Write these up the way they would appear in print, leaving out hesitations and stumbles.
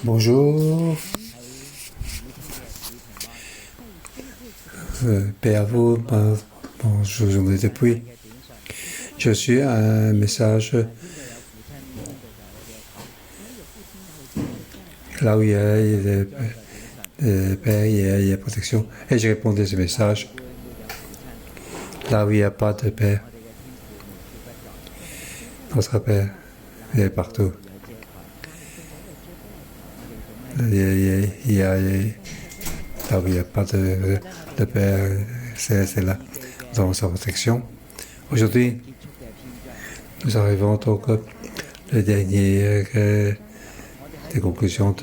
Bonjour, paix à vous, bonjour, je vous depuis. Je suis un message là où il y a paix, il y a protection, et je répondais à ce message. Là où il n'y a pas de paix, notre paix est partout. Là où il n'y a pas de paix, c'est là, dans sa protection. Aujourd'hui, nous arrivons donc le dernier des conclusions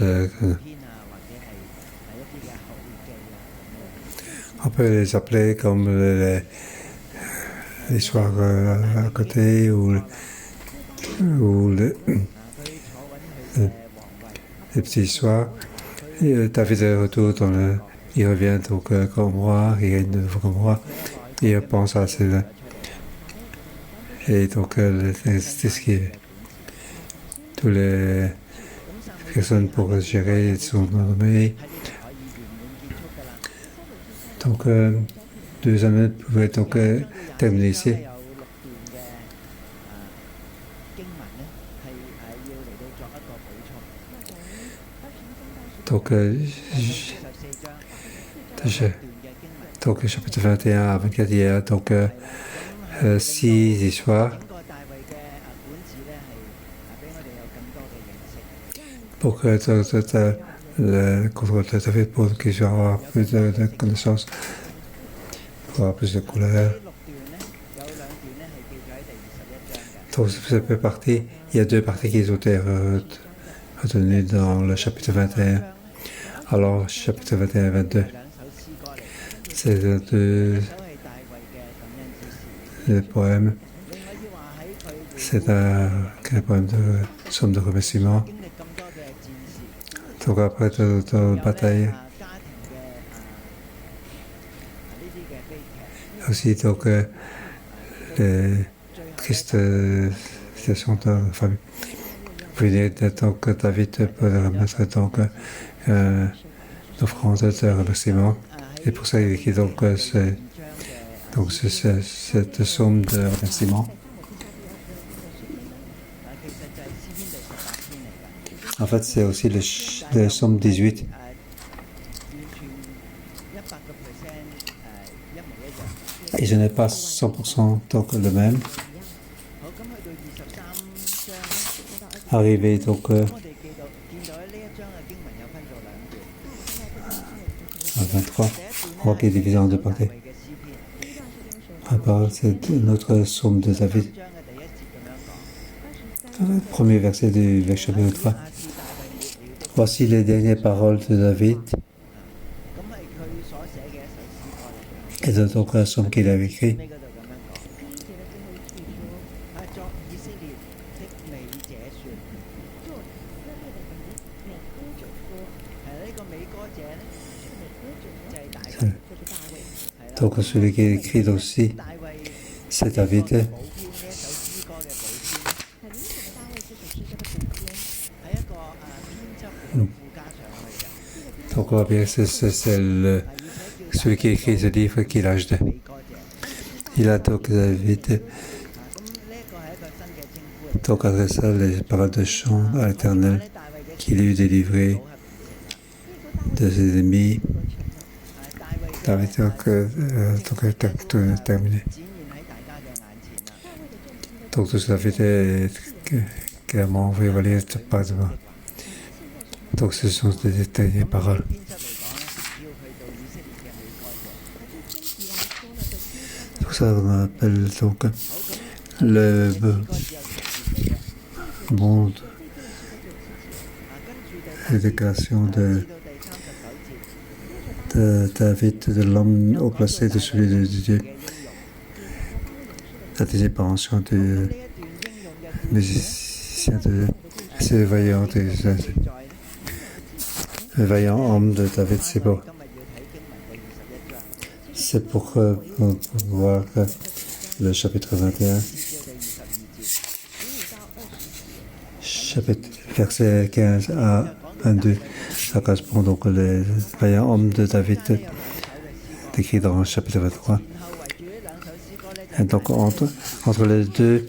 on peut les appeler comme les soirs à côté ou les petits soirs. Et David est de retour il revient donc comme moi, il gagne de nouveau comme moi, et il pense à cela. Et donc c'est ce qui est toutes les personnes pour gérer sont nommées. Donc 2 années pouvaient donc terminer ici. Donc, chapitre 21 à 24 hier, donc 6 histoires pour que le contrôle de David pour qu'il puisse avoir plus de connaissances, pour avoir plus de couleurs. Donc, cette partie, il y a 2 parties qui ont été retenues dans le chapitre 21. Alors, chapitre 21 et 22, c'est 2 poèmes. C'est un poème de somme de remerciement. Donc après toute bataille, aussi donc les tristes situations de la famille. Puis donc David peut remettre donc une offrande de remerciement. Et pour ça il écrit donc cette somme de remerciement. En fait, c'est aussi le somme 18. Et je n'ai pas 100% donc le même. Arrivé donc à 23, on voit qu'il est divisé en 2 parties. C'est notre somme de David. Le premier verset du chapitre 3. Voici les dernières paroles de David. Et donc la somme qu'il avait écrite. Donc celui qui écrit aussi, c'est David. Donc on voit bien que c'est celui qui écrit ce livre qu'il a acheté. Il a donc David donc adressa les paroles de chant à l'Éternel qu'il eut délivré de ses ennemis. David donc terminé. Donc tout cela fait clairement révélé par devant. Donc ce sont des dernières paroles. Tout ça on appelle donc le monde, la déclaration de David, de l'homme au placé de celui de Dieu, la séparation du musicien de ces vaillants le vaillant homme de David, c'est beau. C'est pour voir le chapitre 21, chapitre verset 15 à 22. Ça correspond donc aux vaillants hommes de David décrits dans le chapitre 23. Et donc entre les deux,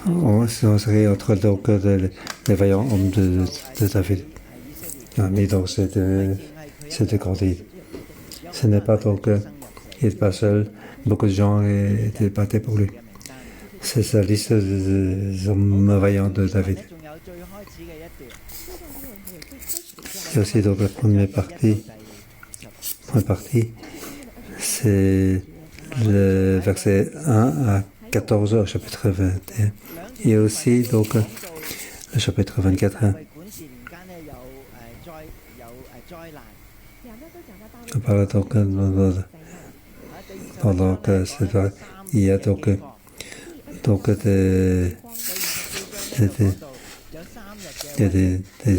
on serait entre donc les vaillants hommes de David. Mais donc c'est de Gandhi. Ce n'est pas donc il n'est pas seul. Beaucoup de gens étaient battus pour lui. C'est sa liste des hommes vaillants de David. C'est aussi donc la première partie, c'est le verset 1 à 14 au chapitre 21. Et aussi donc le chapitre 24. On parle donc pendant que il y a donc des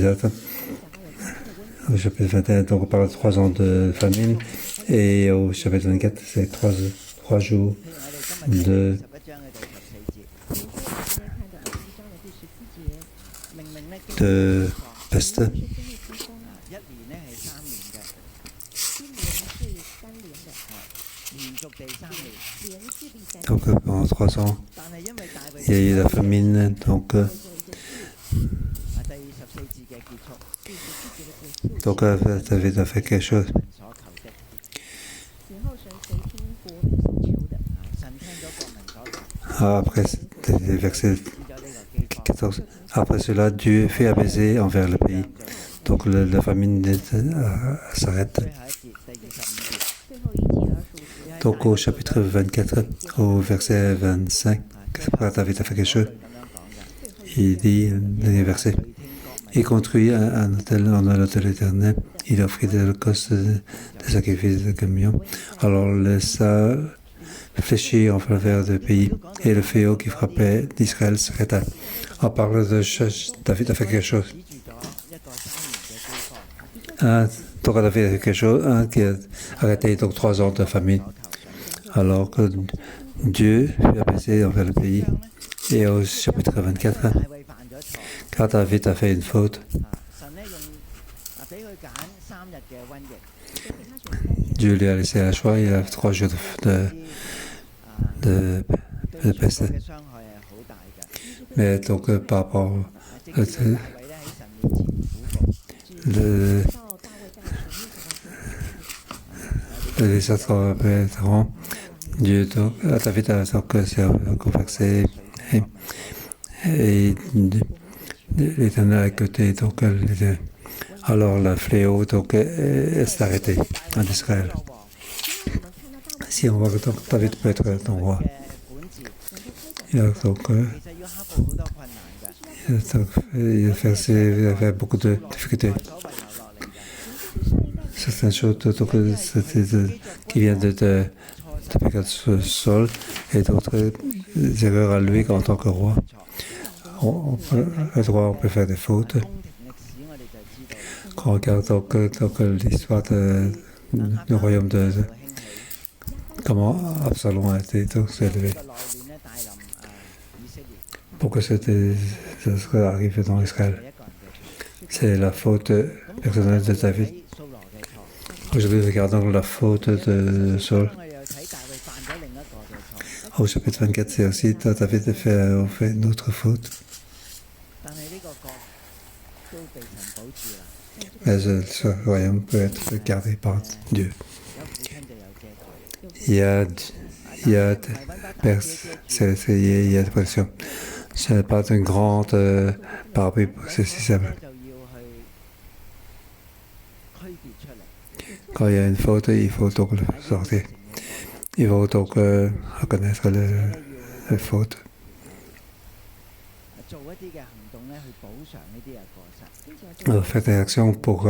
autres. Au chapitre 21, donc on parle de 3 ans de famine. Et au chapitre 24, c'est 3 jours de peste. Donc pendant 3 ans, il y a eu la famine. Donc David a fait quelque chose. Après, les versets 14. Après cela, Dieu fait apaiser envers le pays. Donc la famine s'arrête. Donc au chapitre 24, au verset 25, David a fait quelque chose. Il dit, dernier verset, il construit un hôtel en l'hôtel éternel. Il offrit des holocaustes, des sacrifices de camions. Alors laissa fléchir en faveur du pays, et le fléau qui frappait d'Israël s'arrêta. On parle de David a fait quelque chose. Donc David a fait quelque chose, qui a arrêté donc 3 ans de famine. Alors que Dieu fait apaiser envers le pays. Et au chapitre 24, quand David a fait une faute, Dieu lui a laissé le choix, il a 3 jours de peste. Mais donc par rapport les autres vétérans, Dieu David a donc conversé et l'Éternel a écouté donc alors le fléau donc est arrêté en Israël. Si on voit que donc David peut être un roi, il a donc il a fait beaucoup de difficultés. Certaines choses qui viennent de péché de Saul et d'autres erreurs à lui en tant que roi. On peut faire des fautes. Quand on regarde donc l'histoire du royaume de comment Absalom a été élevé. Pour que ça soit arrivé dans Israël. C'est la faute personnelle de David. Aujourd'hui, regardons la faute de Saul. Au chapitre 24, c'est aussi David a fait une autre faute. Mais ce royaume peut être gardé par Dieu. Il y a des pressions. Ce n'est pas une grande parapluie pour ce système. Quand il y a une faute, il faut donc le sortir. Il faut donc reconnaître les fautes. Alors, faites des actions pour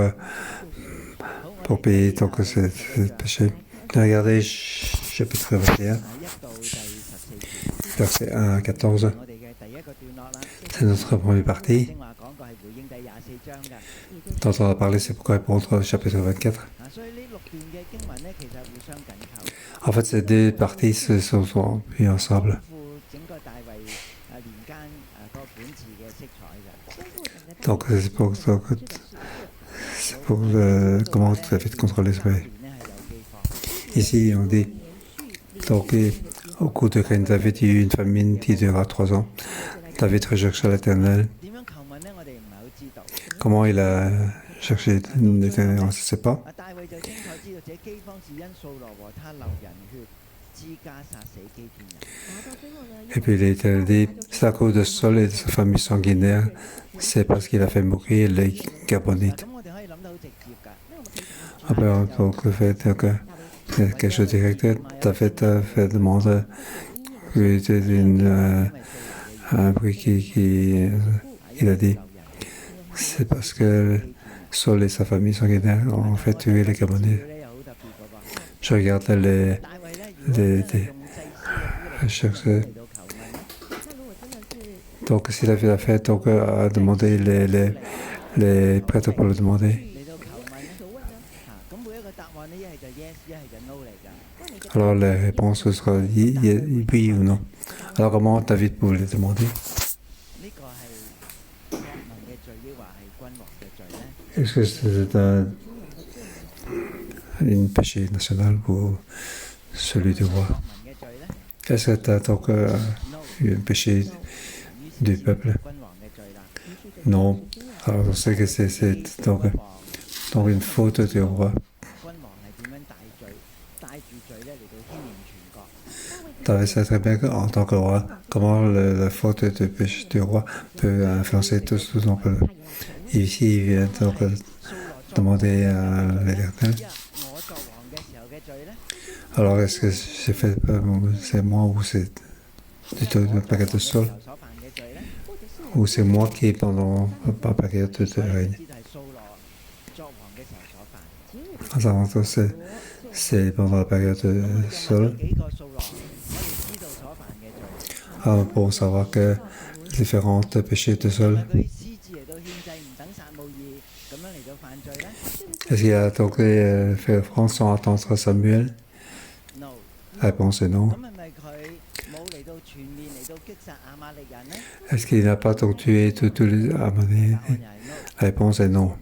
payer donc ce péché. Regardez chapitre 21, verset 1 à 14. C'est notre première partie. Dont on a parlé, c'est pourquoi répondre au chapitre 24. En fait, ces deux parties se sont mis ensemble. Donc c'est pour comment David contrôle l'esprit. Ici, on dit, donc au cours de quand David a eu une famine qui dura 3 ans, David rechercha l'Éternel. Comment il a cherché l'Éternel, on ne sait pas. Et puis il a dit, c'est à cause de Saul et de sa famille sanguinaire, c'est parce qu'il a fait mourir les Gabonites. Après, donc, le fait que quelque chose de direct, David a fait demander un bruit il a dit, c'est parce que Saul et sa famille sanguinaire ont fait tuer les Gabonites. Je regardais les recherches. Donc, s'il avait la fête, donc, a demandé les prêtres pour le demander. Alors, la réponse sera oui ou non. Alors, comment David pouvait le demander? Est-ce que c'est un péché national ou celui du roi? Est-ce que c'est donc un péché du peuple? Non. Alors, on sait que c'est donc une faute du roi. David sait très bien qu'en tant que roi, comment la faute du péché du roi peut influencer tout son peuple. Et ici, il vient donc demander à l'Éternel. Alors, est-ce que c'est moi ou c'est plutôt le paquet de Saul? Ou c'est moi qui, pendant la période de règne? Alors, c'est pendant la période de Saul. Alors, pour savoir que différents péchés de Saul. Est-ce qu'il a donc fait offrande sans attendre Samuel? La réponse est non. Est-ce qu'il n'a pas donc tué tous les Ammonites? La réponse est non.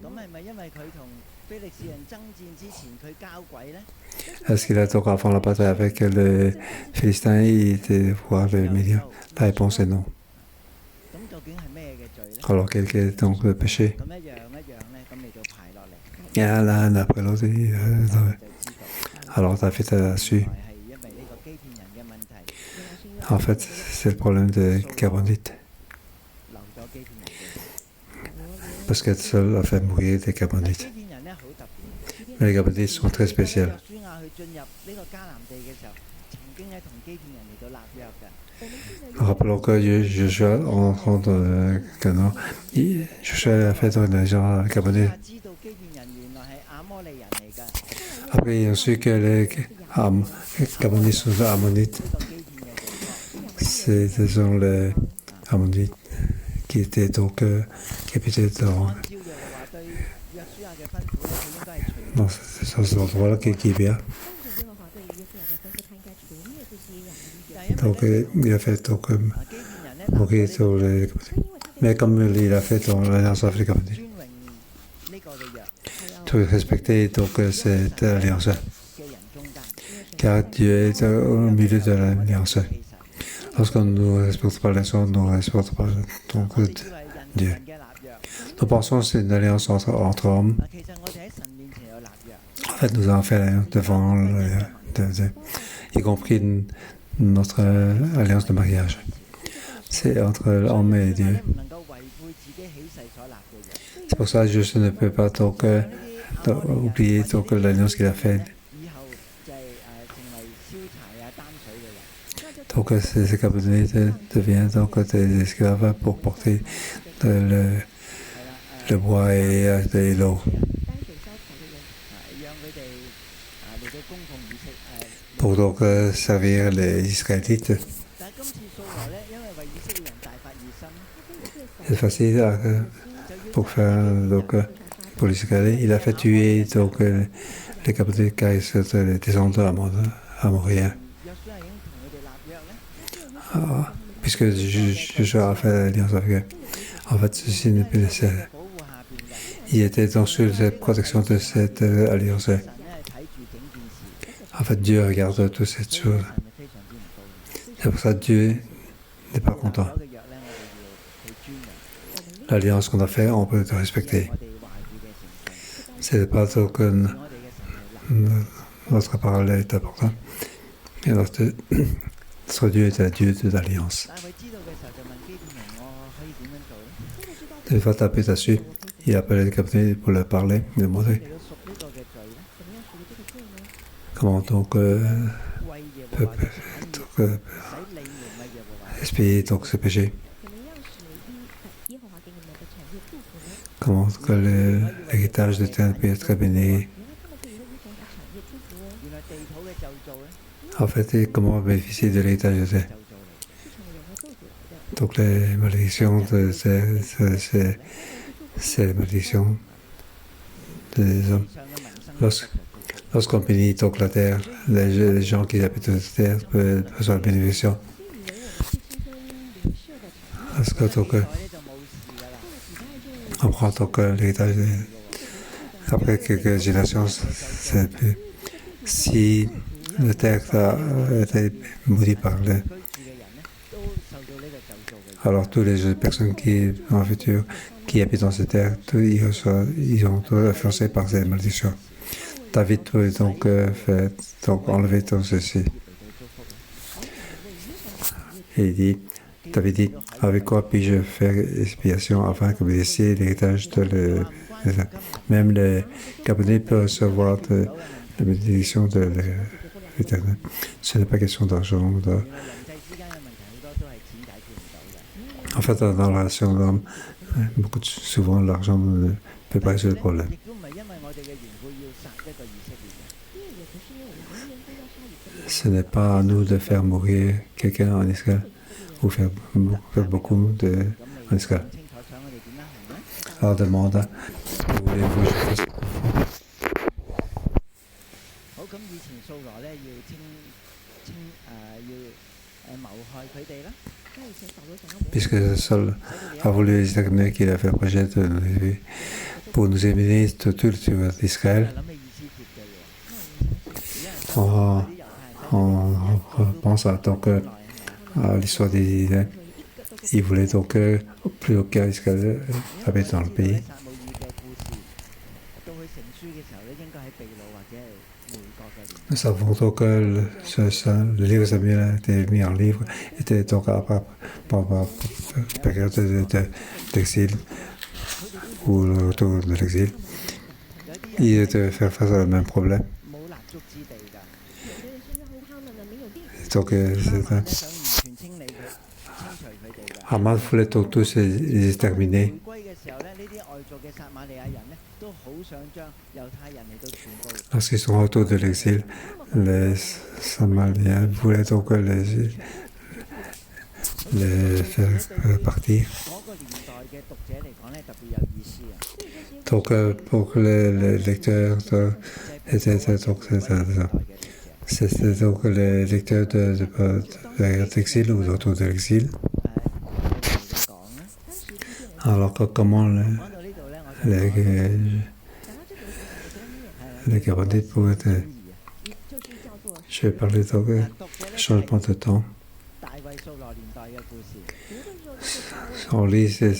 Est-ce qu'il a donc avant la bataille avec les Philistins, il était voir les millions? La réponse est non. Alors quel est donc le péché? Il y a l'un après l'autre. Alors David a su. En fait, c'est le problème des Gabonites. Parce que Saul a fait mourir des Gabonites. Mais les Gabonites sont très spéciaux. Rappelons que Joshua, en entrant dans le Canaan, Joshua a fait une alliance Gabonite. Après, ils ont su que les Gabonites sont les Ammonites. Ce sont les Ammonites qui étaient donc qui habitaient dans cet endroit-là qui est bien. Donc, il a fait donc mourir sur les Gabonites. Mais comme il a fait dans l'alliance avec les Gabonites, tout respecter donc cette alliance. Car Dieu est au milieu de l'alliance. Lorsqu'on ne respecte pas l'alliance, on ne respecte pas donc Dieu. Nous pensons que c'est une alliance entre hommes. En fait, nous avons fait l'alliance devant Dieu, y compris notre alliance de mariage. C'est entre l'homme et Dieu. C'est pour ça que je ne peux pas donc, oublier donc, l'alliance qu'il a faite. Donc ces Gabonites deviennent donc des esclaves pour porter le bois et l'eau. Pour donc servir les Israélites. C'est facile pour faire donc pour les Israélites. Il a fait tuer donc les Gabonites car ils sont les descendants amoriens. puisque Joshua a fait l'alliance avec eux. En fait, ceci n'est plus nécessaire. Il était dans cette protection de cette alliance. En fait, Dieu regarde toutes ces choses. C'est pour ça que Dieu n'est pas content. L'alliance qu'on a faite, on peut le respecter. C'est pas tant que notre parole est importante, mais notre Dieu est un Dieu de l'alliance. Une fois tapé dessus, il a appelé le capitaine pour leur parler, lui demander comment donc expier donc ce péché. Comment que l'héritage de terre peut être béni. En fait, et comment bénéficier de l'héritage de terre. Donc les malédictions de c'est les malédictions des hommes. Lorsqu'on bénit donc la terre, les gens qui habitent la terre peuvent la bénédiction. Parce que donc, on prend donc l'héritage après quelques générations, c'est plus. Si la terre a été maudite par le. Alors, toutes les personnes qui, dans le futur, qui habitent dans cette terre, ils ont été influencés par ces malédictions. David peut donc, enlever tout ceci. Et il dit, David dit, avec quoi puis-je faire expiation afin que bénéficie l'héritage de même les Gabonais peuvent recevoir la bénédiction de l'Éternel. Ce n'est pas question d'argent. En fait, dans la relation d'homme, souvent l'argent ne peut pas résoudre le problème. Ce n'est pas à nous de faire mourir quelqu'un en Israël ou faire beaucoup en Israël. Alors demande, voulez-vous je fasse puisque Saul a voulu exterminer qu'il a fait le projet pour nous éliminer de tout le territoire d'Israël. On pense à l'histoire des idées. Il voulait donc plus aucun Israël habite dans le pays. Nous savons donc que le livre Samuel a été mis en livre, était donc pendant la période d'exil ou le retour de l'exil. Il devait faire face au même problème. Donc, Haman voulait donc tous les exterminer. Lorsqu'ils sont autour de l'exil, les Samariens voulaient donc les faire partir. Donc, pour les lecteurs c'était donc les lecteurs de l'exil ou autour de l'exil. Alors, comment les Gabonais pouvaient être. Je vais parler de changement de temps. On lit ces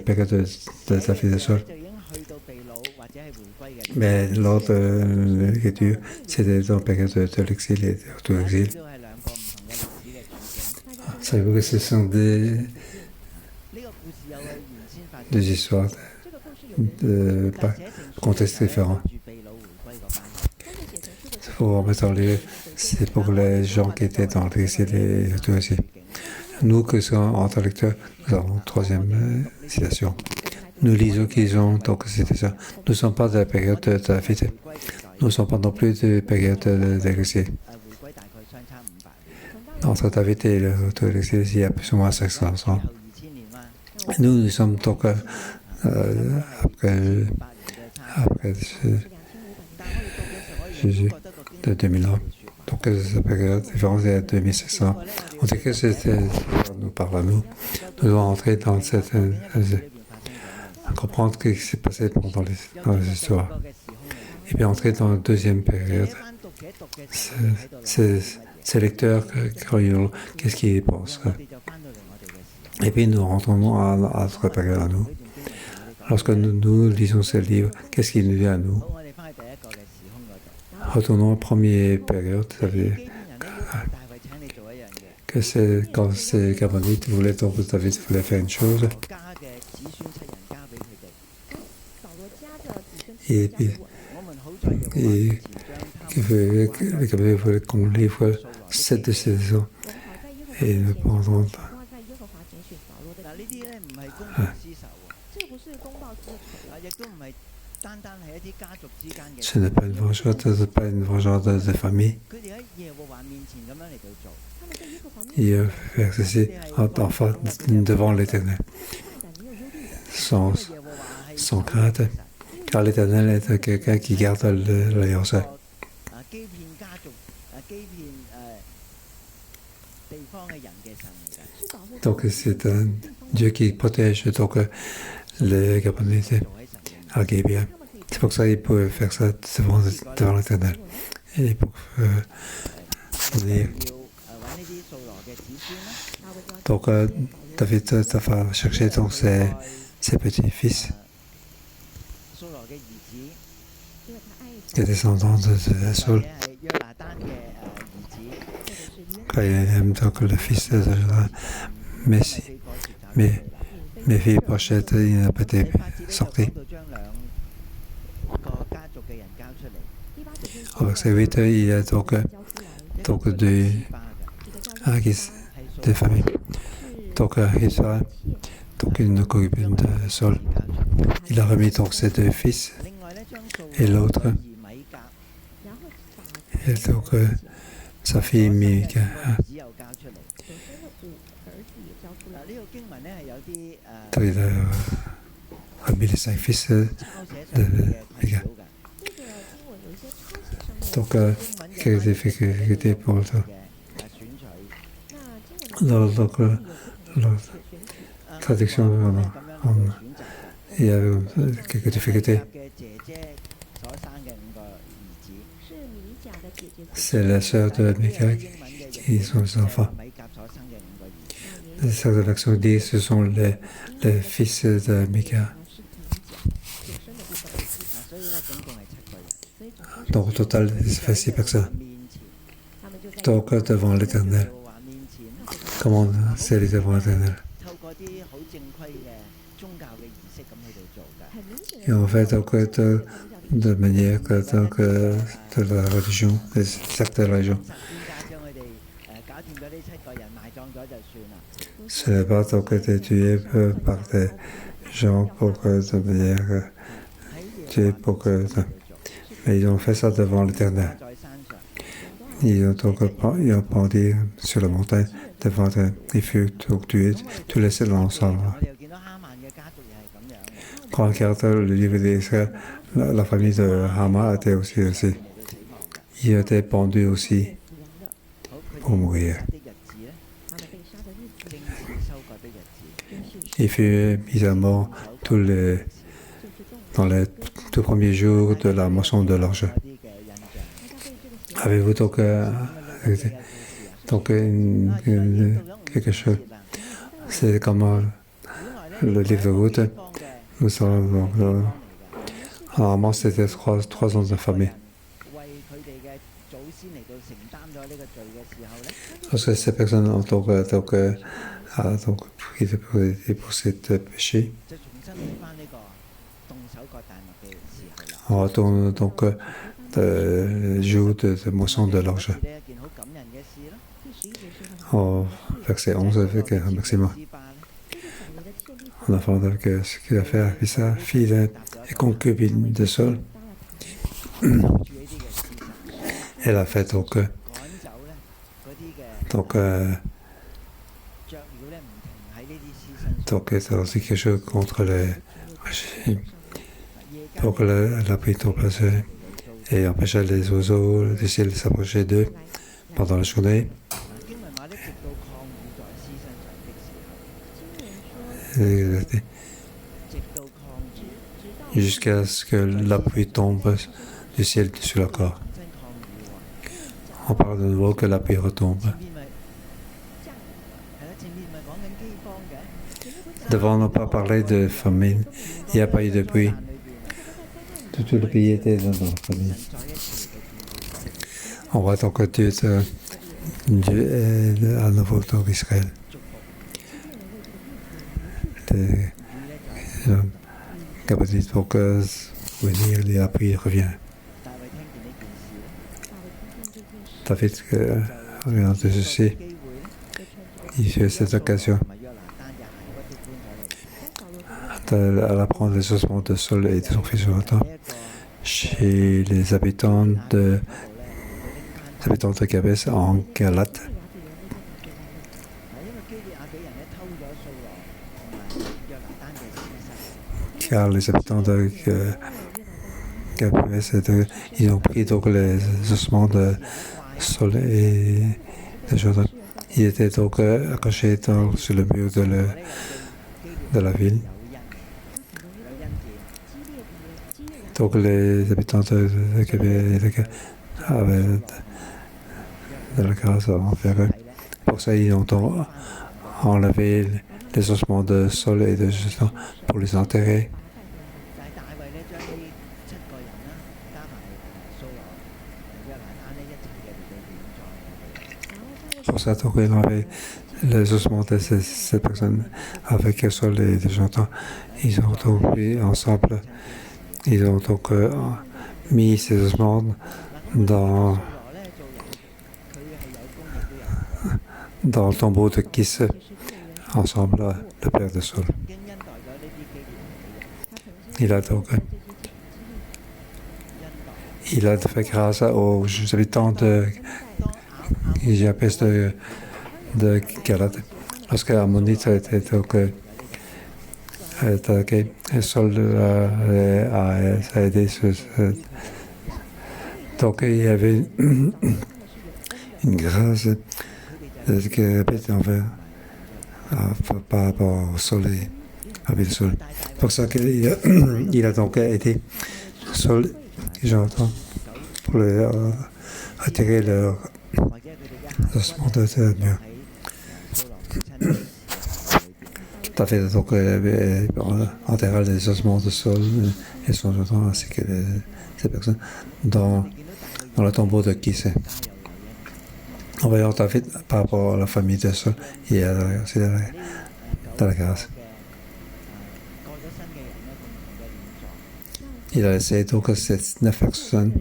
périodes de David et Saul. Mais lors de l'écriture, c'était dans la période de l'exil et de l'exil. Savez-vous que ce sont des histoires de contextes différents. Il faut remettre en lieu, c'est pour les gens qui étaient dans l'exil et tout aussi. Nous, qui sommes intellectuels, nous avons une troisième citation. Nous lisons qu'ils ont, donc c'était ça. Nous ne sommes pas de la période de David. Nous ne sommes pas non plus de la période de l'exil. Entre David et le retour de l'exil, il y a plus ou moins 500 ans. Nous sommes donc après Jésus de 2000 ans. Donc, cette période différente est à 2700. On dit que c'était nous parle à nous. Nous devons entrer dans cette... comprendre ce qui s'est passé dans les histoires. Et puis entrer dans la deuxième période. Ces lecteurs, qu'est-ce qu'ils pensent? Et puis nous rentrons à notre période à nous. Lorsque nous lisons ce livre, qu'est-ce qu'il nous dit à nous? Retournons à la première période, ça veut dire que c'est quand ces Gabonites voulaient, donc David voulait faire une chose. Et puis, les Gabonites voulaient qu'on livre 7 de ces ans. Et nous prendrons. Ce n'est pas une vengeance de famille. Il fait ceci enfin devant l'Éternel, sans crainte, car l'Éternel est quelqu'un qui garde l'alliance. Donc c'est un Dieu qui protège donc les Gabonites à Gébia. C'est pour ça qu'il pouvait faire ça devant l'Éternel. Et pour dire. Donc David va chercher donc ses petits-fils, les descendants de Saul. Il aime donc le fils de Jonathan. Mais mes filles Pochette, il n'a pas été sorti. Au verset 8, il y a donc deux familles. Donc Israël, donc une concubine de Saul. Il a remis donc ses 2 fils et l'autre. Et donc sa fille Mika. Donc il a remis les 5 fils de Mika. Donc quelle difficulté pour toi? Donc la traduction, il y a quelques difficultés. C'est la sœur de Mika qui sont les enfants. Les sœurs de l'action dit ce sont les fils de Mika. Donc au total, ça fait 6 personnes. Donc devant l'Éternel. Comment c'est devant l'Éternel? Et en fait, donc, de manière donc, de la religion, des sectes de la religion. Ce n'est pas donc été tué par des gens pour que de manière tué pour que. Mais ils ont fait ça devant l'Éternel. Ils ont donc pendu sur la montagne devant ils furent donc tués, tous laissés ensemble. Quand on regarde le livre d'Israël, la famille de Hama était aussi. Ils étaient pendus aussi pour mourir. Il fut mis à mort dans les tout premiers jours de la moisson de l'orge. Avez-vous donc quelque chose? C'est comme le livre de Ruth. Nous sommes normalement c'était 3 ans de famille. Parce que ces personnes ont donc pris pour cette péché. On retourne donc jour de moisson de l'orge. Au verset 11 avec un maximum. On a parlé avec ce qu'il a fait avec sa fille et concubine de Saul. Elle a fait donc c'est aussi quelque chose contre les régimes. Donc elle a pris ton place et empêcha les oiseaux de ciel de s'approcher d'eux pendant la journée. jusqu'à ce que la pluie tombe du ciel sur le corps. On parle de nouveau que la pluie retombe. Devant, on n'a pas parlé de famine. Il n'y a pas eu de pluie. Tout le pays était dans la famine. On voit donc que Dieu est à nouveau dans Israël. Capacité pour que venir, la pluie revient. David regarde ceci. Il fait cette occasion à apprendre les ossements de Saul et de son fils Jonathan chez les habitants de Gabès en Galate. Car les habitants de Gabès, ils ont pris donc les ossements de Saul et de Jonathan. Ils étaient donc accrochés sur le mur de la ville. Donc les habitants de Québec avaient de la grâce envers eux. Pour ça, ils ont enlevé les ossements de Saul et de Jonathan pour les enterrer. Pour ça, donc, ils ont enlevé les ossements de ces personnes avec Saul et de Jonathan. Ils ont donc mis ensemble. Ils ont donc mis ces ossements dans le tombeau de Kis, ensemble, le père de Saul. Il a fait grâce aux habitants de Galate. Lorsque Ammonite était donc attaqué, Saul a aidé. Donc il y avait une grâce envers par rapport au soleil, avec le sol. C'est pour ça qu'il a donc aidé Saul et Jonathan pour retirer leur ossements de mur. Tout à fait, donc enterrer les ossements de Saul et son Jonathan ainsi que ces personnes dans le tombeau de Kis. En voyant David par rapport à la famille de Saul et à la grâce. Il a laissé donc ces 9 personnes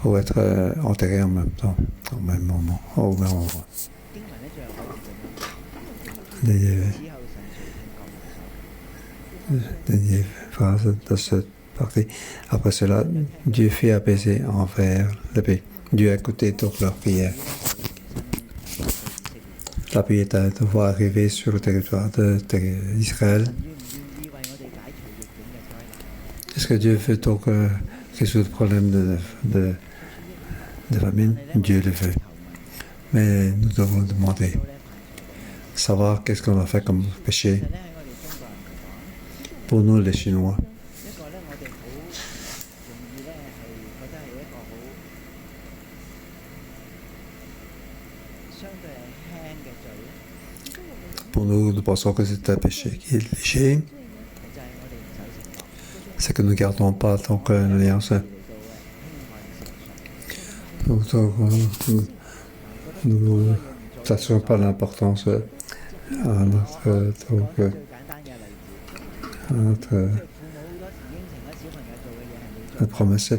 pour être enterrées en même temps, au même moment, au même endroit. Dernière phrase de cette partie. Après cela, Dieu fit apaiser envers le pays. Dieu a écouté donc leur prière. La pluie est à devoir arriver sur le territoire d'Israël. Est-ce que Dieu veut donc résoudre le problème de famine? Dieu le veut. Mais nous devons demander, savoir qu'est-ce qu'on a fait comme péché. Pour nous, les Chinois, nous pensons que c'est un péché qui est léger. C'est que nous ne gardons pas donc l'alliance. Nous n'attachons pas l'importance à notre promesse.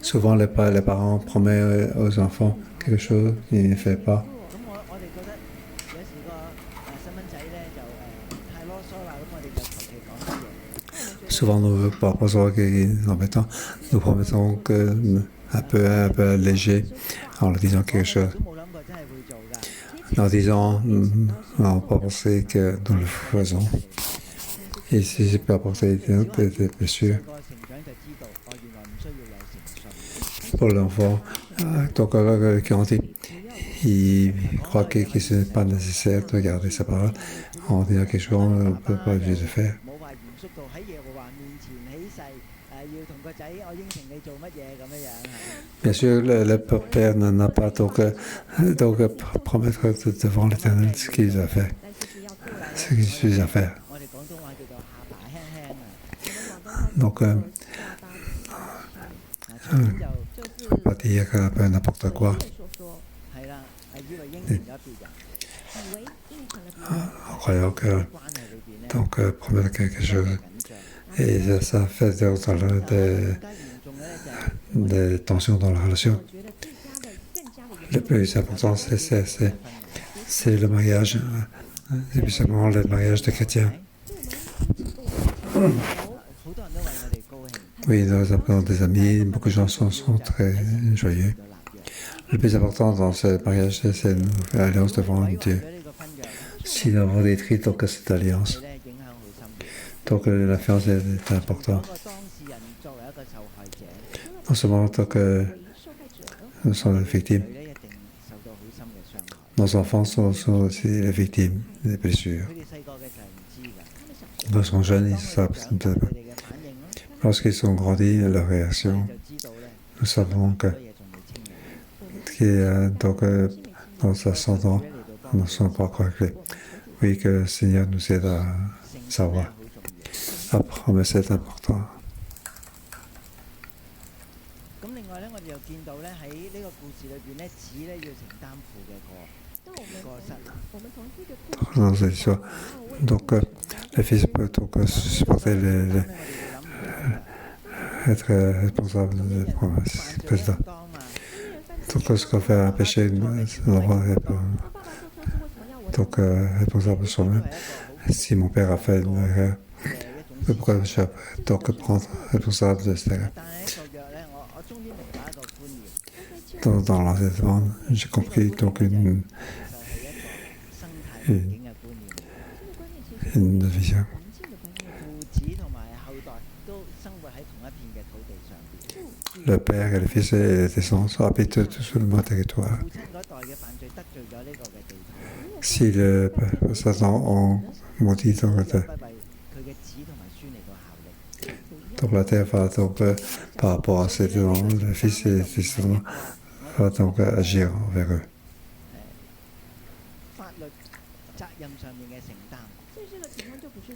Souvent, les parents promettent aux enfants quelque chose qu'ils ne font pas. Souvent, nous proposons nous promettons que un peu léger en leur disant quelque chose. En disant, on n'a pas pensé que nous le faisons. Et si je peux apporter des blessures pour l'enfant, donc qui ont dit, il croit que ce n'est pas nécessaire de garder sa parole. En disant quelque chose, on ne peut pas obligé de faire. Bien sûr, le père n'a pas donc promettre devant l'Éternel ce qu'il va faire, ce qu'il suffit à faire. Donc, on ne peut pas dire un peu n'importe quoi. En croyant que promettre quelque chose. Et ça fait des tensions dans la relation. Le plus important, c'est le mariage, et puis seulement le mariage de chrétiens. Oui, nous avons des amis, beaucoup de gens sont très joyeux. Le plus important dans ce mariage, c'est une alliance devant Dieu. Si nous avons détruit donc cette alliance, donc l'influence est importante. Non seulement donc nous sommes les victimes, nos enfants sont aussi les victimes des blessures. Lorsqu'ils sont jeunes, ils ne savent pas. Lorsqu'ils sont grandis, leur réaction, nous savons que donc, dans ascendant, nous ne sommes pas corrects. Oui, que le Seigneur nous aide à savoir. La promesse est importante. Dans cette histoire, donc les fils peuvent donc supporter être responsable des promesses. Donc, lorsqu'on fait un péché, on doit donc responsable de soi-même. Si mon père a fait une erreur, pourquoi je dois donc prendre responsable de cette erreur? Dans l'enseignement, j'ai compris donc une vision. Le père et le fils et les descendants habitent sur le même territoire. Si le Satan ont maudit donc la terre va donc par rapport à ces descendants, le fils et les descendants va donc agir envers eux.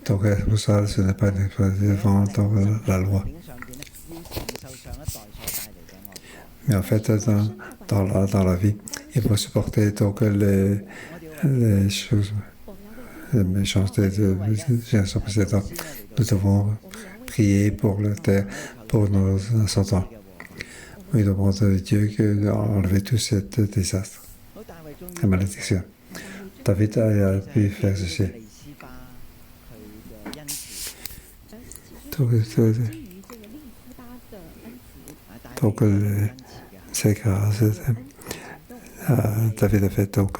Donc pour ça, ce n'est pas devant la loi. Mais en fait, dans la vie, il faut supporter donc les choses, les méchancetés de génération précédente. Nous devons prier pour la terre, pour nos ascendants. Nous demandons à Dieu d'enlever tout ce désastre et malédiction. David a pu faire ceci. Donc, c'est grâce. David a fait donc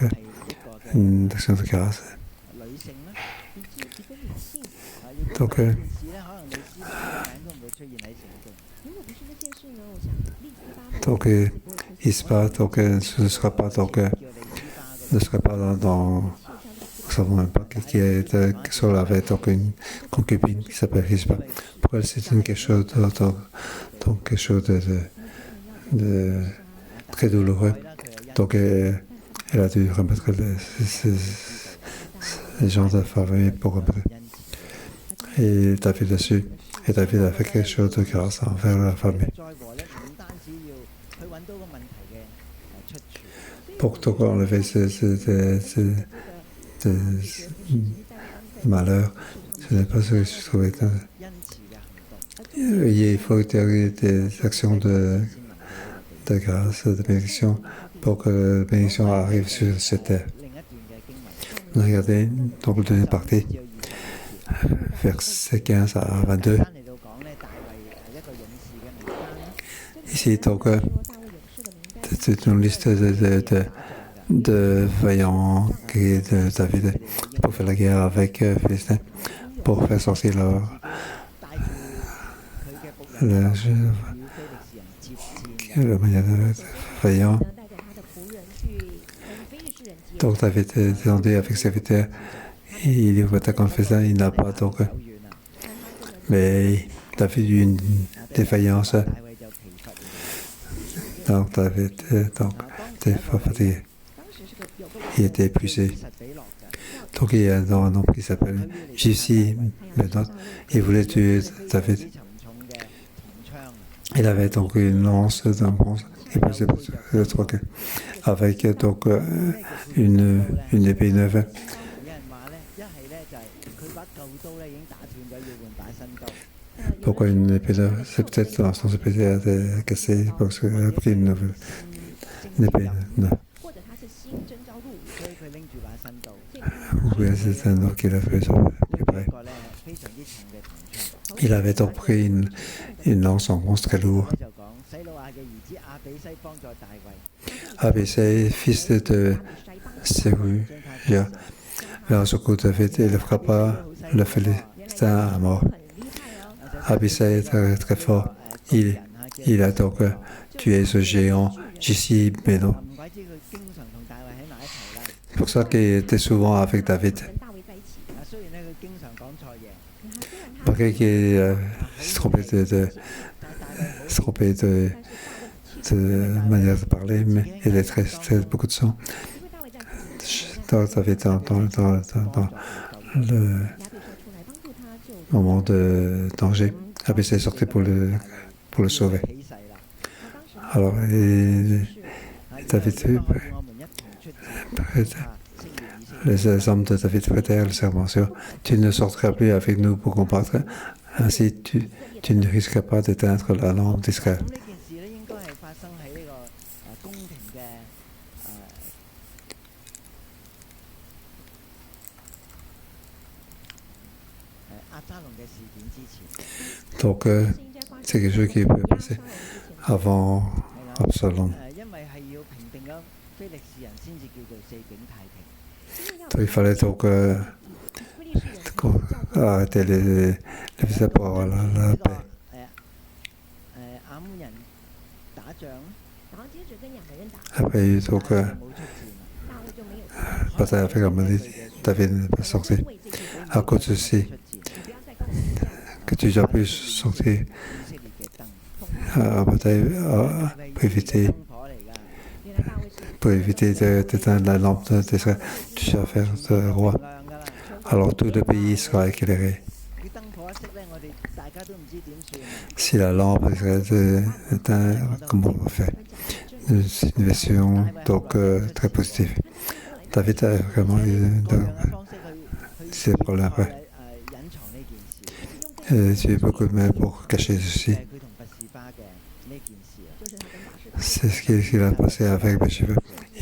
une action de grâce. Donc, Ispa, donc, ce ne sera pas donc, ne sera pas dans nous ne savons même pas qui est Saul avait donc une concubine qui s'appelle Ispa. Pour elle, c'est quelque chose de très douloureux. Donc, elle a dû remettre les gens de la famille pour remettre. Et David a su. Et David a fait quelque chose de grâce envers la famille. Pour donc enlever ces malheurs, ce n'est pas ce que je trouvais. Il faut des actions de grâce, de bénédiction, pour que la bénédiction arrive sur cette terre. Regardez, donc la deuxième partie, versets 15 à 22. Ici, donc, c'est une liste de vaillants de David pour faire la guerre avec les Philistins, pour faire sortir le manière de vaillant. Donc David est descendu avec ses serviteurs. Il voit comme fait ça, il n'a pas donc. Mais David a eu une défaillance. Donc David était fatigué. Il était épuisé. Donc il y a un homme qui s'appelle Jesse. Maintenant, il voulait tuer David. Il avait donc une lance d'un bronze. Il posait le truc avec donc une épée neuve. Pourquoi une épée neuve? C'est peut-être l'instant ce épée a été cassée parce qu'elle a pris une épée neuve. Oui, c'est un autre qu'il a fait préparer. Il avait donc pris une lance en bronze très lourde. Abisai, fils de Séruja, vers ce coup David et le frappa le Philistin à mort. Abisai est très, très fort. Il a donc tué ce géant Jesse Beno. C'est pour ça qu'il était souvent avec David. Malgré qu'il s'est trompé de manière de parler, mais il est très beaucoup de sang. David dans le moment de danger, Abisai est sorti pour le sauver. Alors, David les hommes de David prêtèrent le serment sûr. Tu ne sortiras plus avec nous pour combattre. Ainsi, tu ne risqueras pas d'éteindre la lampe d'Israël. Donc, c'est quelque chose qui peut passer avant Absalom. Donc, il fallait donc arrêter les visas pour avoir la paix. Après, il y a eu donc bataille avec Amalek. David n'est pas sorti. À cause de ceci, que tu as pu sortir à bataille pour éviter d'éteindre la lampe d'Israël, tu dois faire de roi. Alors tout le pays sera éclairé. Si la lampe d'Israël est éteinte, comment on va faire? C'est une version donc très positive. David a vraiment eu ces problèmes après. J'ai eu beaucoup de mal pour cacher ceci. C'est ce qu'il a passé avec Bathsheba.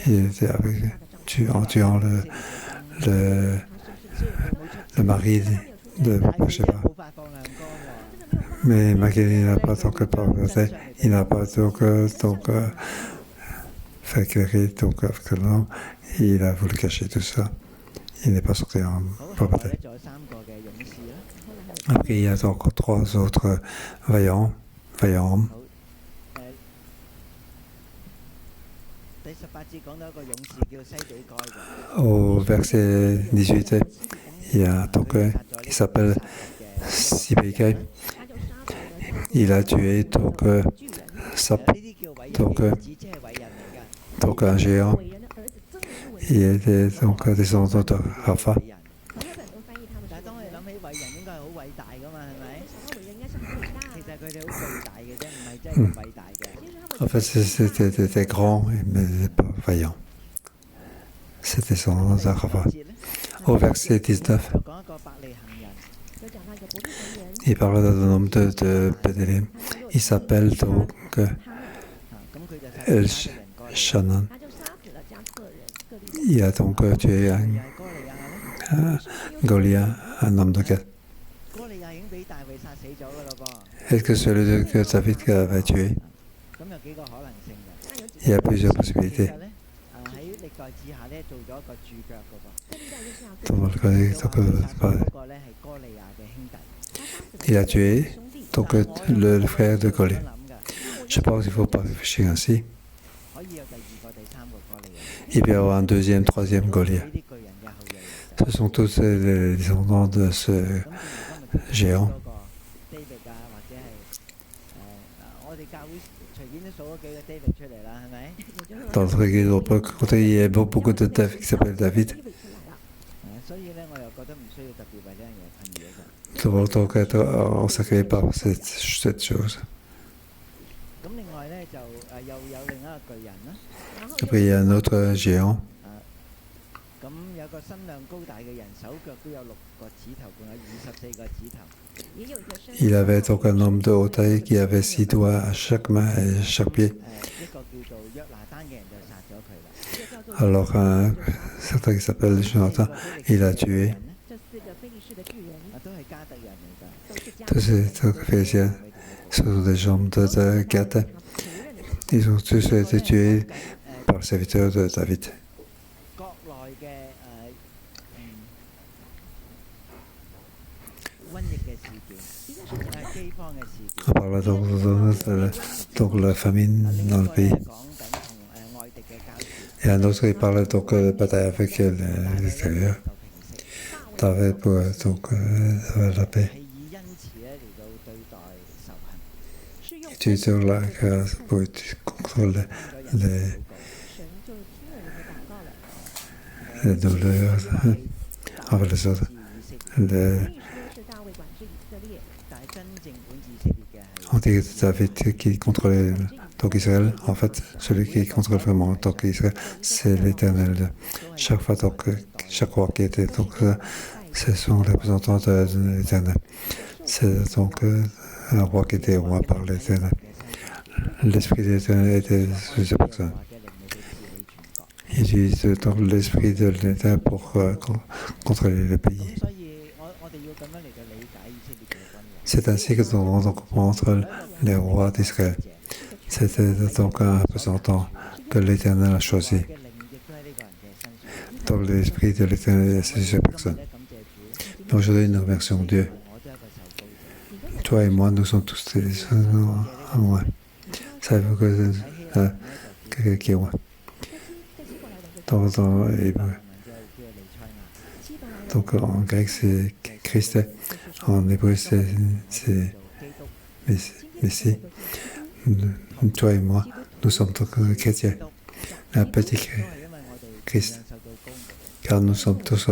Il était en tuant le mari de Bathsheba. Mais malgré il n'a pas donc parlé, il n'a pas donc fait éclairer donc avec l'homme. Il a voulu cacher tout ça. Il n'est pas sorti en bataille. Après, il y a donc 3 autres vaillants hommes. Au verset 18, il y a donc il s'appelle Sibékai. Il a tué donc un géant. Il était donc descendant de Rapha. En fait, c'était grand, mais pas vaillant. C'était son Rapha. Au verset 19, il parle d'un homme de Bethléem. Il s'appelle donc El-Shanan. Il a donc tué Goliath, un homme de Gath. Est-ce que c'est celui que David avait tué? Il y a plusieurs possibilités. Il a tué donc le frère de Goliath. Je pense qu'il ne faut pas réfléchir ainsi. Il peut y avoir un deuxième, troisième Goliath. Ce sont tous les descendants de ce géant. Dans notre église, on peut compter, il y a beaucoup de David qui s'appellent David. Donc être encerclé par cette chose. Après, il y a un autre géant. Il avait donc un homme de haute taille qui avait 6 doigts à chaque main et chaque pied. Alors, un certain qui s'appelle Jonathan, il a tué tous ces Philistins. Ce sont des gens de Gath. Ils ont tous été tués par le serviteur de David. On parle donc de la famine dans le pays. Et un autre qui parle donc de bataille avec l'extérieur. David pour donc la paix. Utiliser la grâce pour contrôler les douleurs avec les autres. On dit que David qui contrôlait donc Israël, en fait, celui qui contrôle vraiment donc Israël, c'est l'Éternel. Chaque fois, donc, chaque roi qui était, donc, ce sont les représentants de l'Éternel. C'est donc un roi qui était roi par l'Éternel. L'Esprit de l'Éternel était sur ces personnes. Il utilise donc l'Esprit de l'Éternel pour contrôler le pays. C'est ainsi que nous devons comprendre les rois d'Israël. C'était donc un représentant que l'Éternel a choisi. Donc l'Esprit de l'Éternel est sur ces personnes. Aujourd'hui, nous remercions Dieu. Toi et moi, nous sommes tous des loin. Savez-vous que quelqu'un qui est loin? Dans l'hébreu. Donc en grec, c'est Christ. En hébreu, c'est Messie. Toi et moi, nous sommes donc chrétiens. Un petit Christ. Car nous sommes tous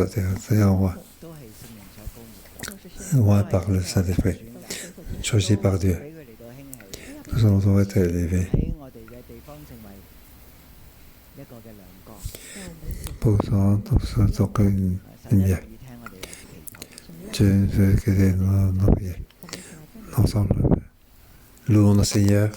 des rois. Rois par le Saint-Esprit. Choisis par Dieu. Nous allons donc être élevés. Pour donc une lumière. Dieu veut que nos prières. Ensemble, louons le Seigneur.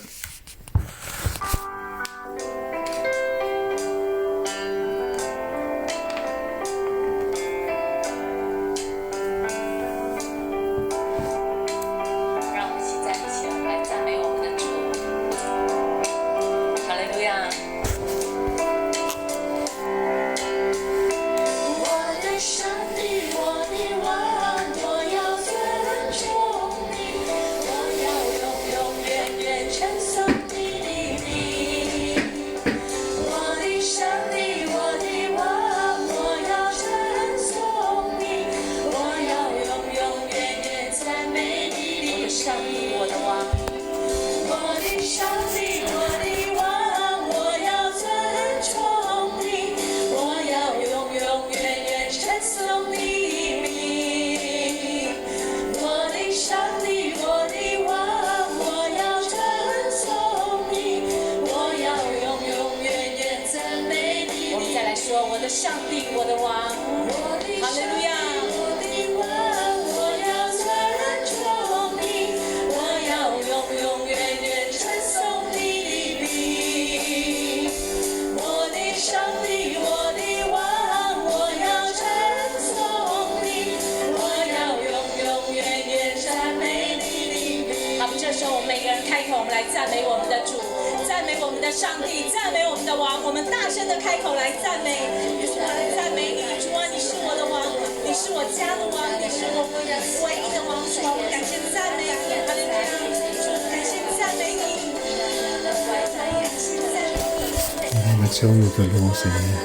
action, nous te louons, Seigneur.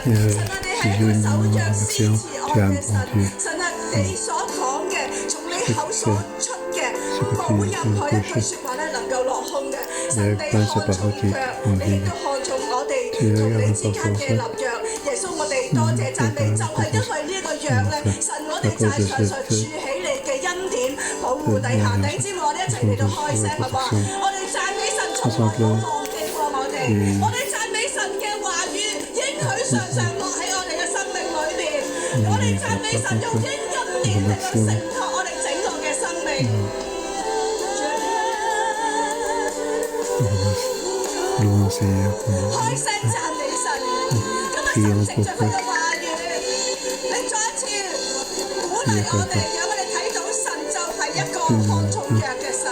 神啊，你係一個守約施慈愛嘅神。神啊，你所講嘅，從你口所出嘅，冇任何一句説話咧能夠落空嘅。神，你看重約，你亦都看重我哋同你之間嘅立約。耶穌，我哋多謝讚美，就係因為呢個約咧，神，我哋就係常常儲起你嘅恩典保護底下。弟兄姊妹，我哋一齊嚟到開聲好唔好？我哋讚美神，從來冇忘記過我哋。我哋讚美神嘅話語，應許常常落喺我哋嘅生命裏邊。我哋讚美神用應恩典嚟到承托我哋整個嘅生命。開聲讚美神，今日神藉着佢嘅話語，你再一次鼓勵我哋，讓我哋睇到神就係一個看重約嘅神。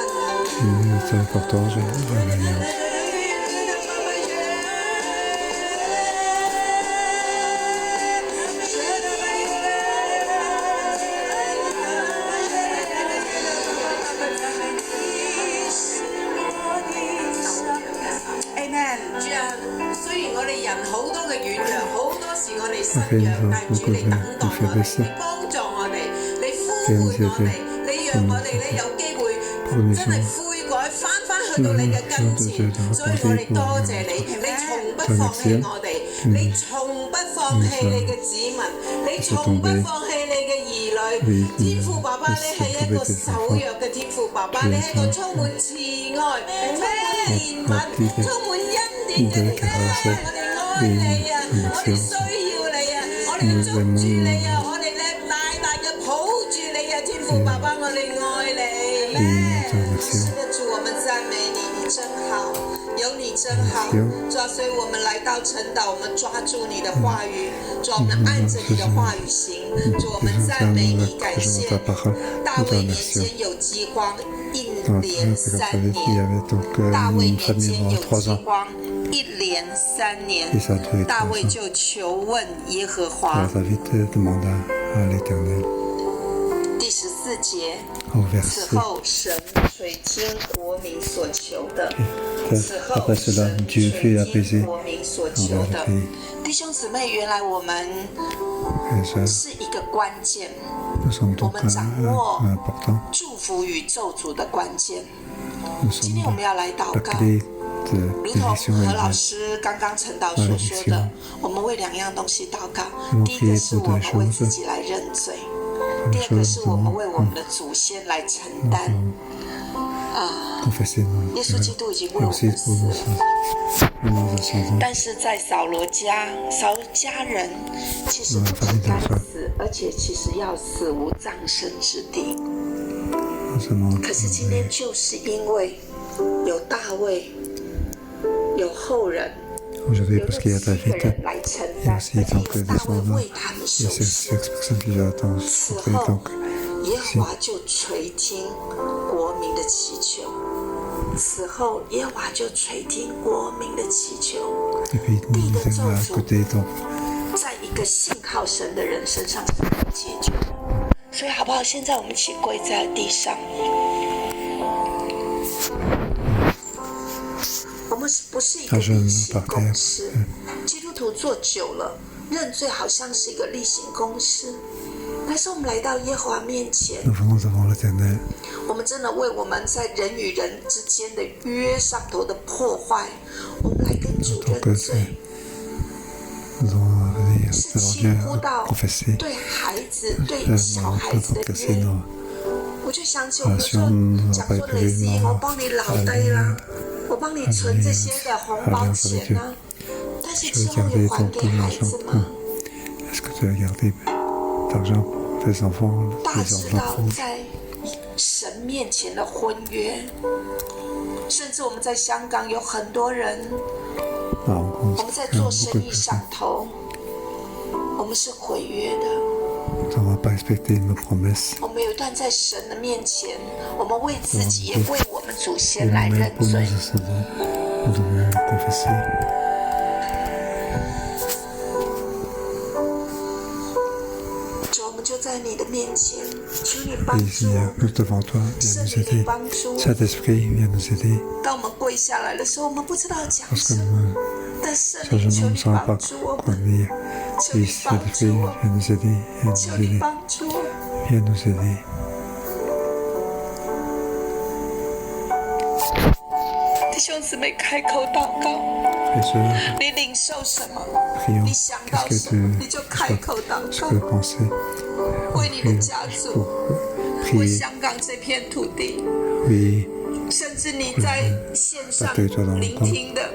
但主你等待我哋，你幫助我哋，你呼喚我哋，你讓我哋咧有機會真係悔改，翻去到你嘅跟前。所以我哋多謝你，你從不放棄我哋，你從不放棄你嘅子民，你從不放棄你嘅兒女。天父爸爸，你係一個守約嘅天父爸爸，你係一個充滿慈愛、充滿憐憫、充滿恩典嘅爹。我哋愛你啊，我哋需要你啊，我哋捉住你啊，我哋咧大大嘅抱住你啊，天父爸爸，我哋愛你。是的，主，我們讚美你，你真好，有你真好。主啊，所以我們來到晨禱，我們抓住你的話語，主，我們按着你的話語行。主，我們讚美你，感謝你。大衛年間有饑荒，1連3年。大衛年間有饑荒，1連3年。大衛就求問耶和華。第14節，此後神垂聽國民所求的，此後神垂聽國民所求的。弟兄姊妹，原來我們是一個關鍵，我們掌握祝福與咒詛的關鍵。今天我們要來禱告，如同何老師剛剛陳導所說的，我們為2樣東西禱告。第一個是我們為自己來認罪。第二个是我们为我们的祖先来承担。耶稣基督已经为我们死了，但是在扫罗家人其实不仅该死，而且其实要死无葬身之地。可是今天就是因为有大卫，有后人，有了7个人来承担，而且有大卫为他们受死，此后耶和华就垂听国民的祈求。此后，耶和华就垂听国民的祈求，地的咒诅在一个信靠神的人身上是能解决的。所以，好不好？现在我们一起跪在地上。我们不是一个例行公事，基督徒做久了，认罪好像是一个例行公事。但是我们来到耶和华面前，我们真的为我们在人与人之间的约上头的破坏，我们来跟主认罪，是轻忽到对孩子、对小孩子的约。我就想起我们讲说雷子英，我帮你老低啦，我帮你存这些的红包钱啊，但是之后有还给孩子吗？大知道在神面前的婚约，甚至我们在香港有很多人，我们在做生意上头，我们是毁约的。我们有一段在神的面前，我们为自己也为我们祖先来认罪。在你的面前，求你帮助，圣灵的帮助。当我们跪下来的时候，我们不知道讲什么，但圣灵求你帮助我们，求你帮助我们，求你帮助我们。弟兄姊妹，开口祷告。你领受什么？你想到什么？你就开口祷告。为你的家族，为香港这片土地，甚至你在线上聆听的，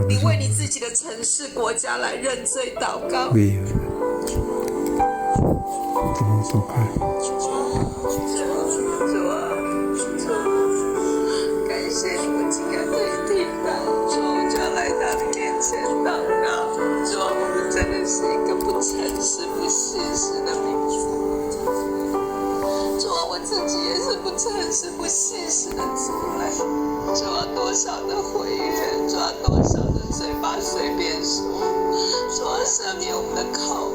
你为你自己的城市、国家来认罪祷告。感谢我今天可以听到，我就要来到你面前祷告。主，我们真的是一个不诚实、不信实的民族。主，我自己也是不诚实、不信实的族类。主，多少的毁约，主，多少的嘴巴随便说。主，赦免我们的口，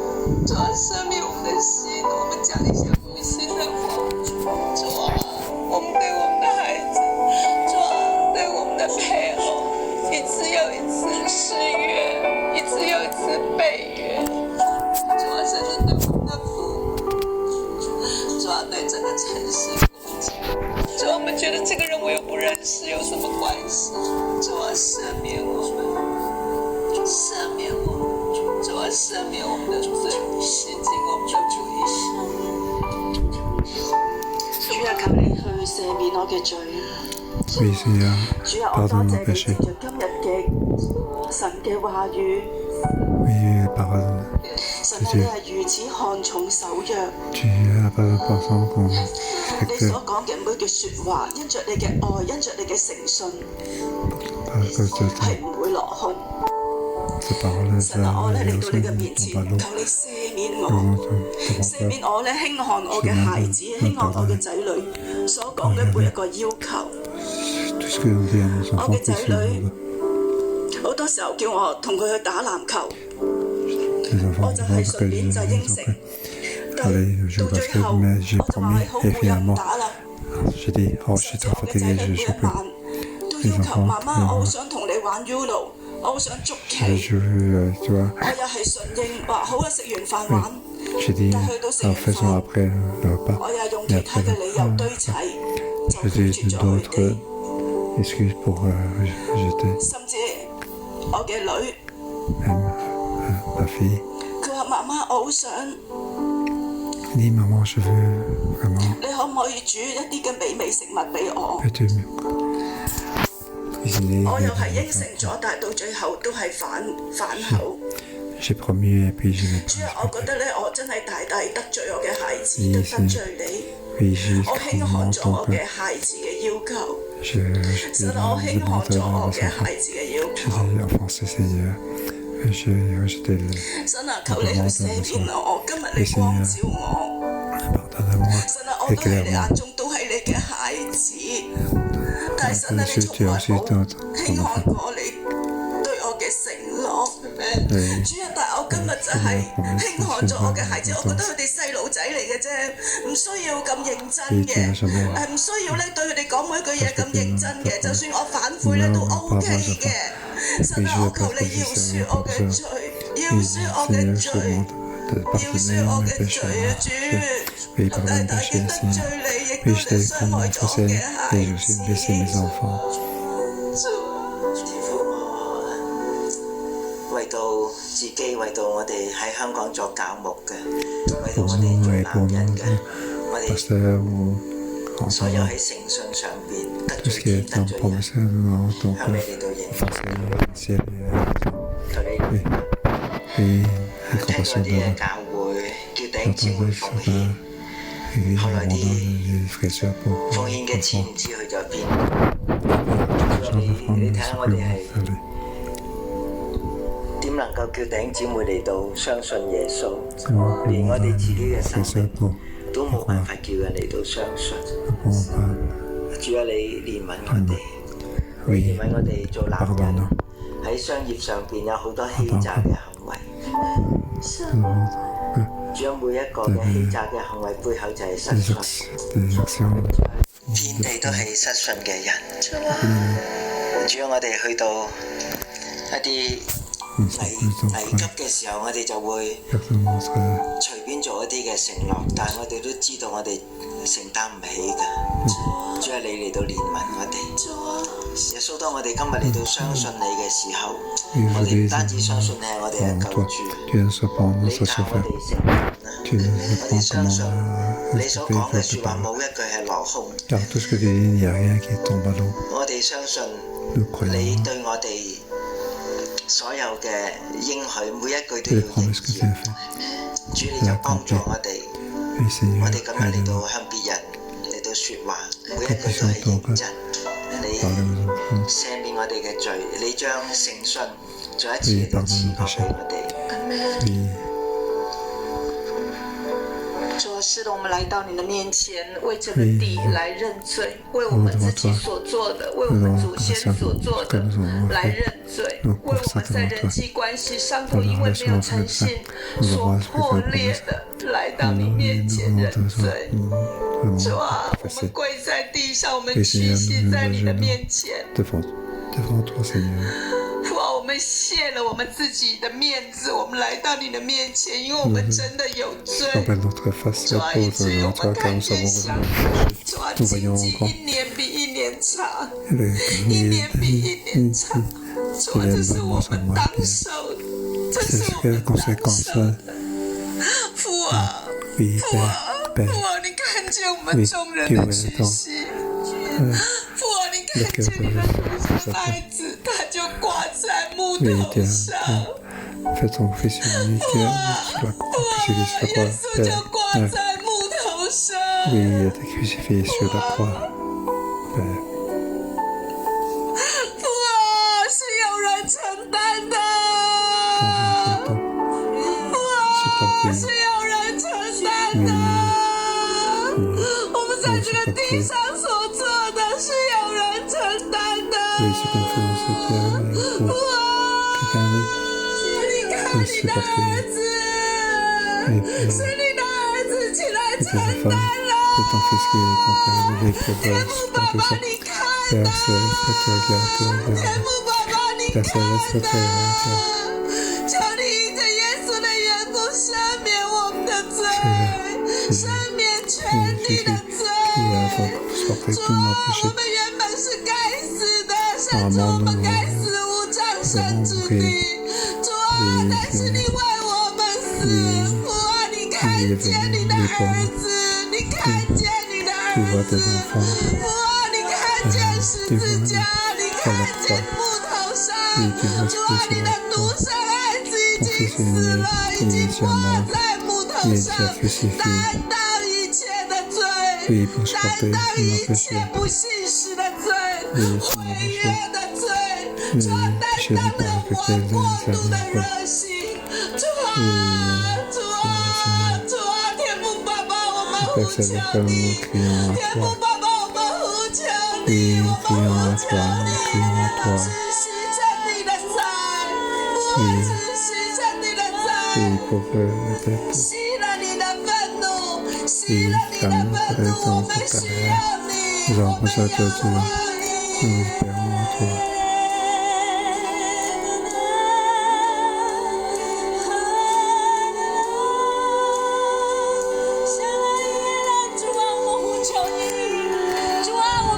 主，赦免我们的心，我们讲一些无心的话。主，我们对我们的孩子，主，对我们的配偶，一次又一次失约，一次又一次背约。主，甚至对我们的父母，主，对整个城市国家，主，我们觉得这个人我又不认识，有什么关系？主，赦免我们，赦免我们，主，赦免我们的罪，洗净我们的主意识。主啊，求你去赦免我嘅罪。主啊，我多謝你藉着今日嘅神嘅話語。神啊，你係如此看重守約。你所講嘅每句説話，因着你嘅愛，因着你嘅誠信，係唔會落空。神啊，我嚟到你嘅面前，求你赦免我，赦免我輕看我嘅孩子，輕看我嘅仔女所講嘅每一個要求。我嘅仔女好多時候叫我同佢去打籃球，我就係順便就應承，但到最後我就話係好冇人打啦。甚至我嘅仔女每一晚都要求媽媽，我好想同你玩 Uno， 我好想捉棋。我又係順應話好啦，食完飯玩。但去到食完飯，我又用其他嘅理由堆砌，就拒絕咗佢哋。甚至我嘅女，佢話媽媽，我好想 je veux vraiment 你可唔可以煮一啲嘅美味食物俾我？ que tu cuisines. 我又係應承咗，但係到最後都係反口。J'ai promis et puis je n'ai 主啊， pas 我覺得咧，我真係大大得罪我嘅孩子，嗯都得罪你。 Oui, j'ai 我輕 grandement 看咗 ton 我嘅 cœur. 孩子嘅要求， Je 神啊，我輕看咗我嘅 enfants. 孩子嘅要 Je 求。 l'ai offensé, Seigneur. J'ai rejeté le 神啊，求你去赦免我，今日你光照我。 pardonne-moi, 神啊，我都喺你 éclaire-moi. 眼中都係你嘅孩子，但係神啊，你 Je 從 t'ai 來 aussi 冇 ton 輕看 enfant. 過你對我嘅承諾。主啊，但係我今日就係輕看咗我嘅孩子，我覺得佢哋細路仔嚟嘅啫，唔需要咁認真嘅，係唔需要咧對佢哋講每一句嘢咁認真嘅，就算我反悔咧都 OK 嘅。神啊，我求你饒恕我嘅罪，饒恕我嘅罪。 饒恕我嘅罪啊，主！我大大嘅得罪你，亦都係傷害咗我嘅孩子。天父，我為到自己，為到我哋喺香港做教牧嘅，為到我哋做男人嘅，我哋所有喺誠信上邊得罪天得罪人，向你嚟到認罪。求你聽嗰啲嘅教會叫弟兄姊妹奉獻，後來啲奉獻嘅錢唔知去咗邊。你睇下我哋係點能夠叫弟兄姊妹嚟到相信耶穌，連我哋自己嘅生命都冇辦法叫人嚟到相信。主啊，你憐憫我哋，憐憫我哋做男人喺商業上邊有好多欺詐嘅行為。主啊，每一個嘅欺詐嘅行為背後就係失信，天地都係失信嘅人。主啊，我哋去到一啲危急嘅時候，我哋就會隨便做一啲嘅承諾，但係我哋都知道我哋承擔唔起㗎。主啊，你嚟到憐憫我哋。耶穌，當我哋今日嚟到相信你嘅時候，我哋唔單止相信你係我哋嘅救主，你教我哋承認啦。我哋相信你所講嘅説話冇一句係落空。我哋相信你對我哋所有嘅應許，每一句都要應驗。主，你就幫助我哋，我哋今日嚟到向別人嚟到説話，每一句都係認真。你赦免我哋嘅罪，你將誠信再一次嚟到賜過俾我哋。主，是的，我們來到你的面前，為這個地來認罪，為我們自己所做的，為我們祖先所做的來認罪，為我們在人際關係上頭因為沒有誠信所破裂的，來到你面前認罪。主啊，我們跪在地上，我們屈膝在你的面前。父啊，我們卸了我們自己的面子，我們來到你的面前，因為我們真的有罪。主啊，以至於我們看見相反，主啊，經濟一年比一年差，一年比一年差。主啊，這是我們當受的，這是我們當受的。父啊，父啊，父啊，你看見我們眾人的屈膝。父啊，你看見你的獨生孩子，他就掛在木頭上。父啊，耶穌就掛在木頭上。父啊，是有人承擔的。父啊，是有人承擔的。我們在這個地上所做的是有人承擔的。父啊，你看你的兒子，是你的兒子起來承擔了。天父爸爸，你看啊！天父爸爸，你看啊！求你因着耶穌的緣故赦免我們的罪，赦免全地的罪。主啊，我們原本是該死的，甚至我們該死無葬身之地。主啊，但是你為我們死。父啊，你看见你的儿子，你看见你的儿子，你看见十字架，你看见木头上，主啊，你的独生儿子已经死了，已经活在木头上，担当一切的罪，担当一切不信实的罪，毁约的罪，主啊，担当了我过度的热心，主啊，主啊，主啊，天父爸爸，我们呼求你，天父爸爸，我们呼求你，我们呼求你，不要只是真理的在，不要只是真理的在，熄了你的愤怒，熄了你的愤怒，我们需要你，我们要你。主啊，我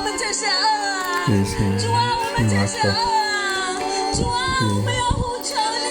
们就是恶，主啊，我们要呼求你。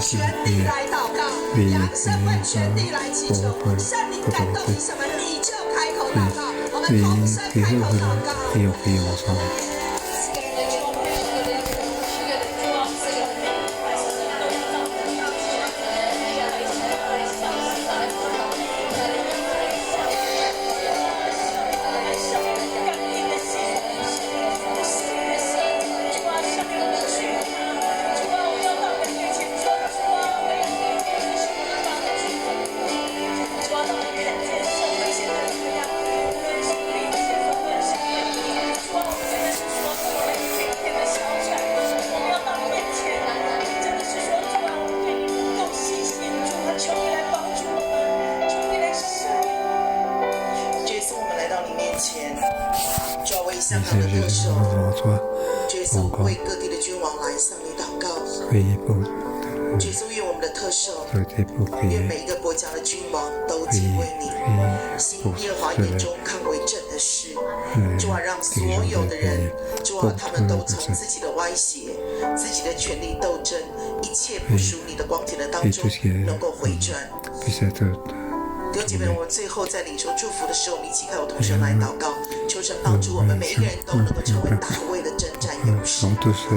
全力来祷告，扬声为全地来祈求，圣灵感动你什么，你就开口祷告，我们同声开口祷告。香港的特首，决颂为各地的君王来向你祷告。决颂愿我们的特首，愿每一个国家的君王都敬畏你，行耶和华眼中看为正的事。主啊，让所有的人，主啊，他们都从自己的歪斜、自己的权力斗争、一切不属你的光景的当中，能够回转。弟兄姐妹，我们最后在领受祝福的时候，我们一起开口同声来祷告，求神帮助我们每一个人都能够成为大卫的征战勇士，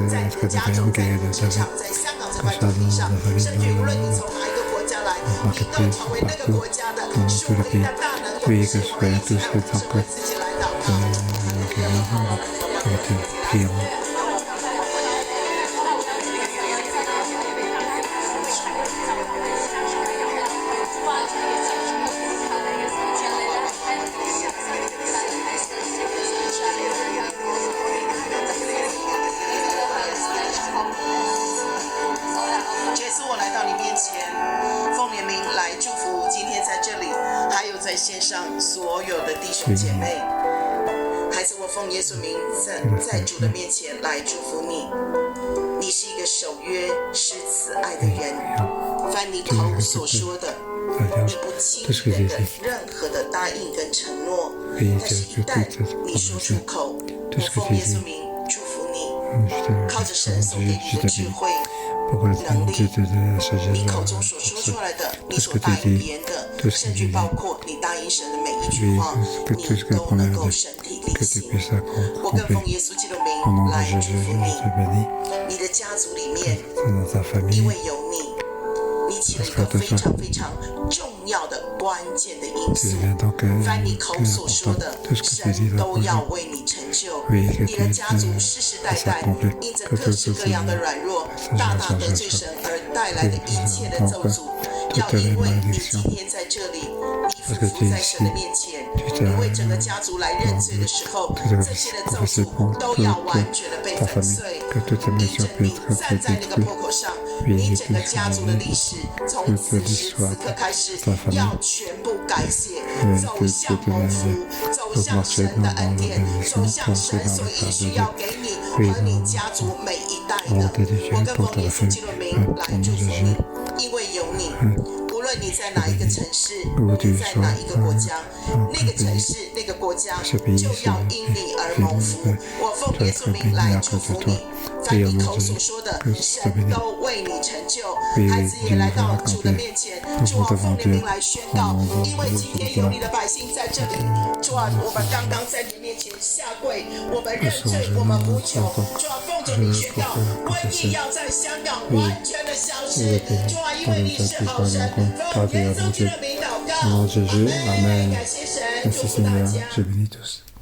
在你的家中，在你的职场，在香港这块土地上，甚至无论你从哪一个国家来，能成为那个国家的主你的大能永现。我们自己来祷告。耶稣，我来到你面前，奉你名来祝福今天在这里，还有在线上所有的弟兄姐妹。孩子，我奉耶稣名在主的面前来祝福你。你是一个守约、施慈爱的人，凡你口所说的，你不轻人的任何的答应跟承诺，但是一旦你说出口，我奉耶稣名祝福你，靠着神所给你的智慧能力，你口中所说出来的，你所答应别人的，甚至包括你答应神的每一句话，你都能够身体力行。我更奉耶稣基督名来祝福你，你的家族里面，因为有你，你起了一个非常非常重要的关键的因素。凡你口所说的，神都要为你成就。你的家族世世代代因着各式各样的软弱，大大得罪神而带来的一切的咒诅，要因为你今天在这里，你匍匐在神的面前，你为整个家族来认罪的时候，这些的咒诅都要完全的被粉碎。因着你站在那个坡口上，你整个家族的历史从此时此刻开始要全部改写，走向蒙福，走向神的恩典，走向神所应许要给你和你家族每一代的。我跟奉耶稣基督的名来祝福你，因为有你，无论你在哪一个城市，你在哪一个国家，那个城市那个国家就要因你而蒙福。我奉耶稣名来祝福你，凡你口所说的，神都为你成就。孩子也来到主的面前，主啊，奉你名来宣告，因为今天有你的百姓在这里，主啊，我们刚刚在你面前下跪，我们认罪，我们呼求，主啊，奉着你宣告，瘟疫要在香港完全的消失，主啊，因为你是好神，奉耶稣基督的名祷告，阿门。感谢神，祝福大家。